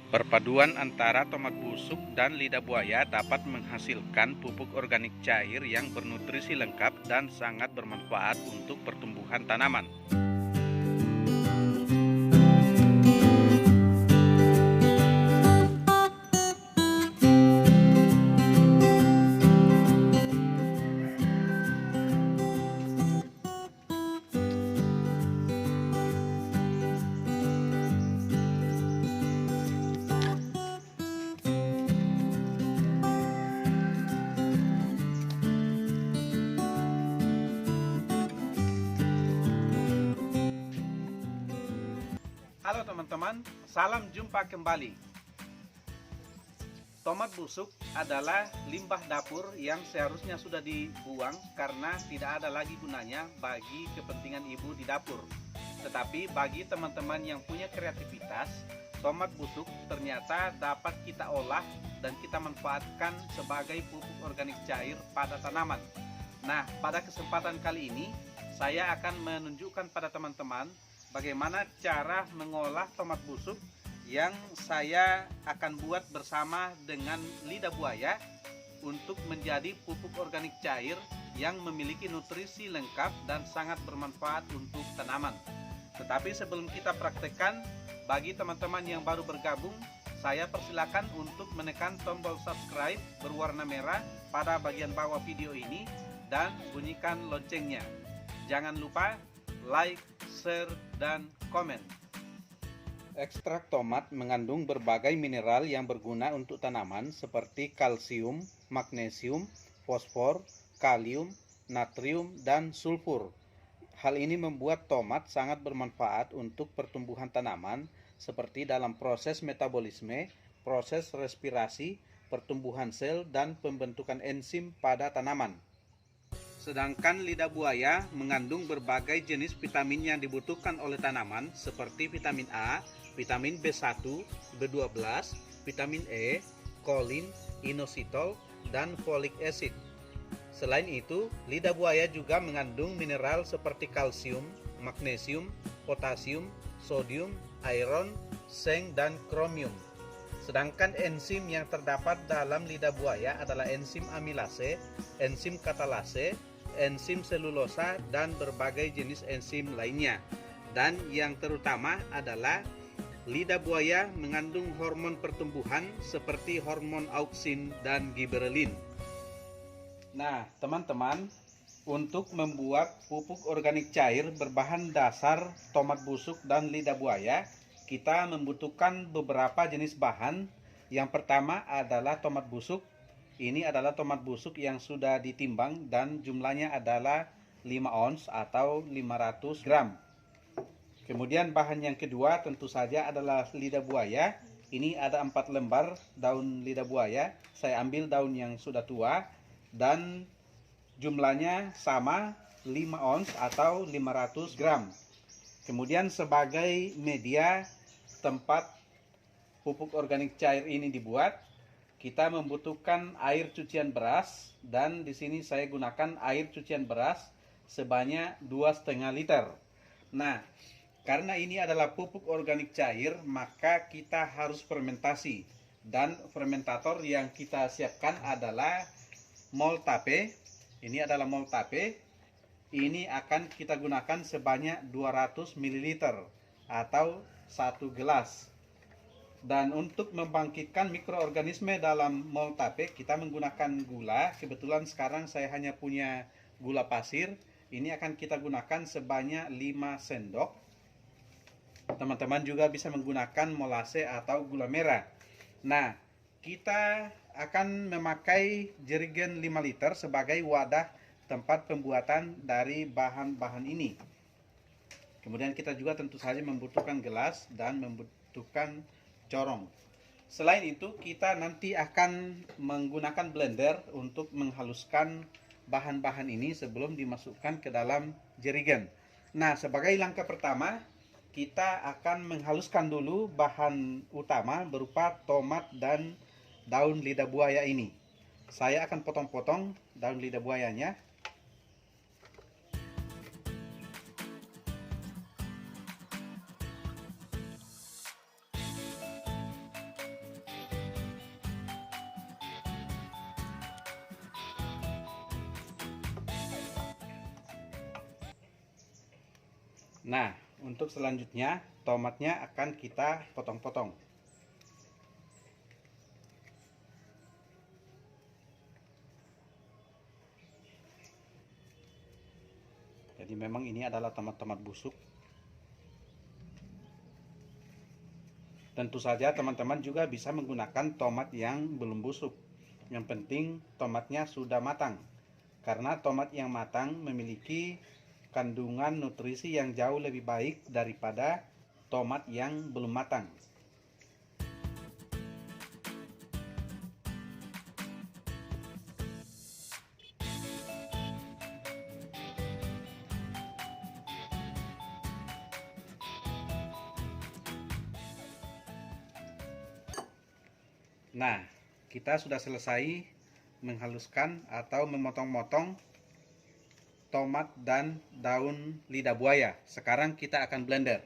Perpaduan antara tomat busuk dan lidah buaya dapat menghasilkan pupuk organik cair yang bernutrisi lengkap dan sangat bermanfaat untuk pertumbuhan tanaman. Halo teman-teman, salam jumpa kembali. Tomat busuk adalah limbah dapur yang seharusnya sudah dibuang karena tidak ada lagi gunanya bagi kepentingan ibu di dapur. Tetapi bagi teman-teman yang punya kreativitas, tomat busuk ternyata dapat kita olah dan kita manfaatkan sebagai pupuk organik cair pada tanaman. Nah, pada kesempatan kali ini saya akan menunjukkan pada teman-teman bagaimana cara mengolah tomat busuk yang saya akan buat bersama dengan lidah buaya untuk menjadi pupuk organik cair yang memiliki nutrisi lengkap dan sangat bermanfaat untuk tanaman. Tetapi sebelum kita praktekkan, bagi teman-teman yang baru bergabung, saya persilakan untuk menekan tombol subscribe berwarna merah pada bagian bawah video ini dan bunyikan loncengnya. Jangan lupa like, share, dan komen. Ekstrak tomat mengandung berbagai mineral yang berguna untuk tanaman seperti kalsium, magnesium, fosfor, kalium, natrium, dan sulfur. Hal ini membuat tomat sangat bermanfaat untuk pertumbuhan tanaman seperti dalam proses metabolisme, proses respirasi, pertumbuhan sel, dan pembentukan enzim pada tanaman. Sedangkan lidah buaya mengandung berbagai jenis vitamin yang dibutuhkan oleh tanaman seperti vitamin A, vitamin B1, B12, vitamin E, kolin, inositol, dan folic acid. Selain itu, lidah buaya juga mengandung mineral seperti kalsium, magnesium, potasium, sodium, iron, seng, dan kromium. Sedangkan enzim yang terdapat dalam lidah buaya adalah enzim amilase, enzim katalase, enzim selulosa, dan berbagai jenis enzim lainnya. Dan yang terutama adalah lidah buaya mengandung hormon pertumbuhan seperti hormon auksin dan giberelin. Nah, teman-teman, untuk membuat pupuk organik cair berbahan dasar tomat busuk dan lidah buaya, kita membutuhkan beberapa jenis bahan. Yang pertama adalah tomat busuk. Ini adalah tomat busuk yang sudah ditimbang dan jumlahnya adalah 5 ons atau 500 gram. Kemudian bahan yang kedua tentu saja adalah lidah buaya. Ini ada 4 lembar daun lidah buaya. Saya ambil daun yang sudah tua dan jumlahnya sama 5 ons atau 500 gram. Kemudian sebagai media tempat pupuk organik cair ini dibuat, kita membutuhkan air cucian beras, dan di sini saya gunakan air cucian beras sebanyak 2,5 liter. Nah, karena ini adalah pupuk organik cair, maka kita harus fermentasi, dan fermentator yang kita siapkan adalah mol tape. Ini adalah mol tape. Ini akan kita gunakan sebanyak 200 ml atau 1 gelas. Dan untuk membangkitkan mikroorganisme dalam mol tape, kita menggunakan gula. Kebetulan sekarang saya hanya punya gula pasir. Ini akan kita gunakan sebanyak 5 sendok. Teman-teman juga bisa menggunakan molase atau gula merah. Nah, kita akan memakai jerigen 5 liter sebagai wadah tempat pembuatan dari bahan-bahan ini. Kemudian kita juga tentu saja membutuhkan gelas dan membutuhkan corong. Selain itu, kita nanti akan menggunakan blender untuk menghaluskan bahan-bahan ini sebelum dimasukkan ke dalam jerigen. Nah, sebagai langkah pertama, kita akan menghaluskan dulu bahan utama berupa tomat dan daun lidah buaya ini. Saya akan potong-potong daun lidah buayanya. Nah, untuk selanjutnya tomatnya akan kita potong-potong. Jadi memang ini adalah tomat-tomat busuk. Tentu saja teman-teman juga bisa menggunakan tomat yang belum busuk. Yang penting tomatnya sudah matang. Karena tomat yang matang memiliki kandungan nutrisi yang jauh lebih baik daripada tomat yang belum matang. Nah, kita sudah selesai menghaluskan atau memotong-motong tomat dan daun lidah buaya. Sekarang kita akan blender.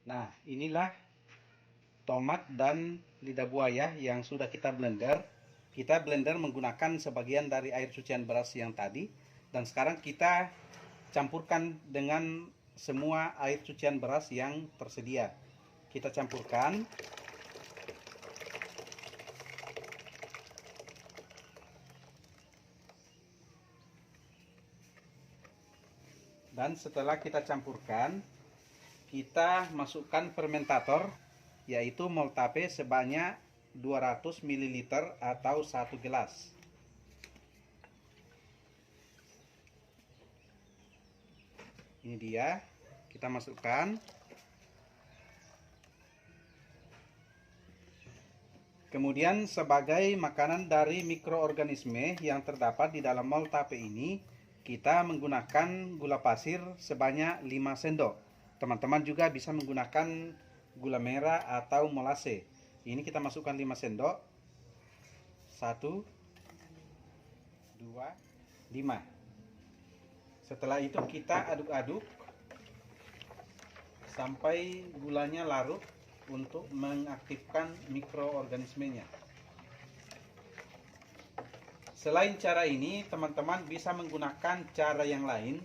Nah, inilah tomat dan lidah buaya yang sudah kita blender. Kita blender menggunakan sebagian dari air cucian beras yang tadi. Dan sekarang kita campurkan dengan semua air cucian beras yang tersedia. Kita campurkan. Dan setelah kita campurkan, kita masukkan fermentator, yaitu moltape sebanyak 200 ml atau 1 gelas. Ini dia, kita masukkan. Kemudian sebagai makanan dari mikroorganisme yang terdapat di dalam moltape ini, kita menggunakan gula pasir sebanyak 5 sendok. Teman-teman juga bisa menggunakan gula merah atau molase. Ini kita masukkan 5 sendok. 1, 2, 5. Setelah itu kita aduk-aduk sampai gulanya larut untuk mengaktifkan mikroorganismenya. Selain cara ini, teman-teman bisa menggunakan cara yang lain.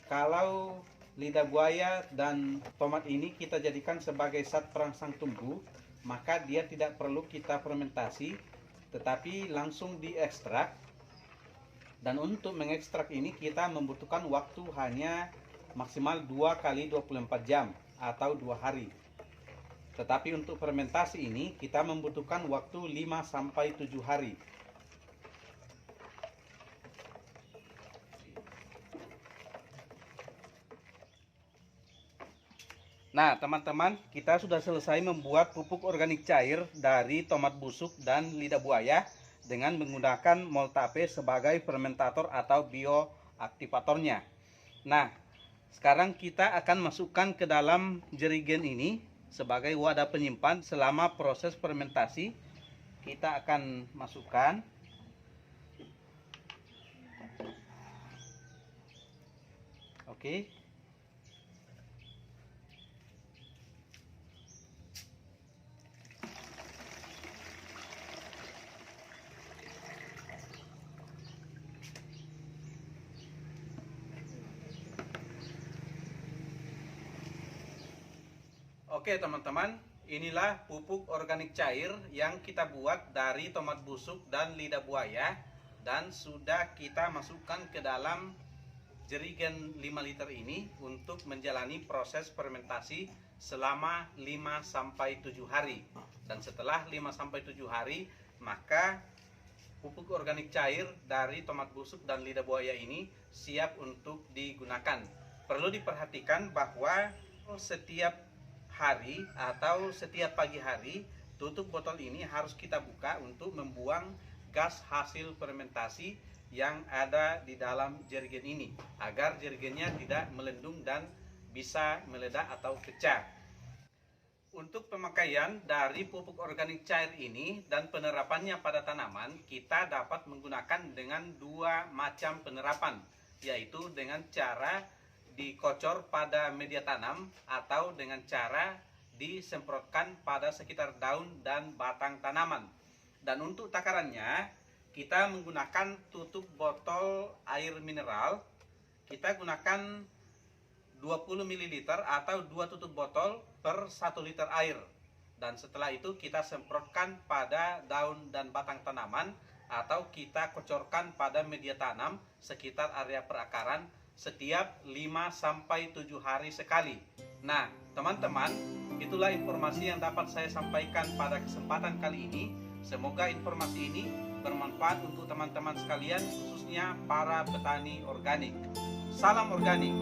Kalau lidah buaya dan tomat ini kita jadikan sebagai zat perangsang tumbuh, maka dia tidak perlu kita fermentasi, tetapi langsung diekstrak. Dan untuk mengekstrak ini kita membutuhkan waktu hanya maksimal 2 kali 24 jam atau 2 hari. Tetapi untuk fermentasi ini kita membutuhkan waktu 5-7 hari. Nah, teman-teman, kita sudah selesai membuat pupuk organik cair dari tomat busuk dan lidah buaya dengan menggunakan moltape sebagai fermentator atau bioaktivatornya. Nah, sekarang kita akan masukkan ke dalam jerigen ini sebagai wadah penyimpan selama proses fermentasi. Kita akan masukkan. Oke. Oke teman-teman, inilah pupuk organik cair yang kita buat dari tomat busuk dan lidah buaya dan sudah kita masukkan ke dalam jerigen 5 liter ini untuk menjalani proses fermentasi selama 5-7 hari. Dan setelah 5-7 hari, maka pupuk organik cair dari tomat busuk dan lidah buaya ini siap untuk digunakan. Perlu diperhatikan bahwa setiap hari atau setiap pagi hari tutup botol ini harus kita buka untuk membuang gas hasil fermentasi yang ada di dalam jerigen ini, agar jerigennya tidak melendung dan bisa meledak atau pecah. Untuk pemakaian dari pupuk organik cair ini dan penerapannya pada tanaman, kita dapat menggunakan dengan dua macam penerapan, yaitu dengan cara dikocor pada media tanam atau dengan cara disemprotkan pada sekitar daun dan batang tanaman. Dan untuk takarannya, kita menggunakan tutup botol air mineral. Kita gunakan 20 ml atau 2 tutup botol per 1 liter air. Dan setelah itu kita semprotkan pada daun dan batang tanaman atau kita kocorkan pada media tanam sekitar area perakaran setiap 5-7 hari sekali. Nah, teman-teman, itulah informasi yang dapat saya sampaikan pada kesempatan kali ini. Semoga informasi ini bermanfaat untuk teman-teman sekalian, khususnya para petani organik. Salam organik.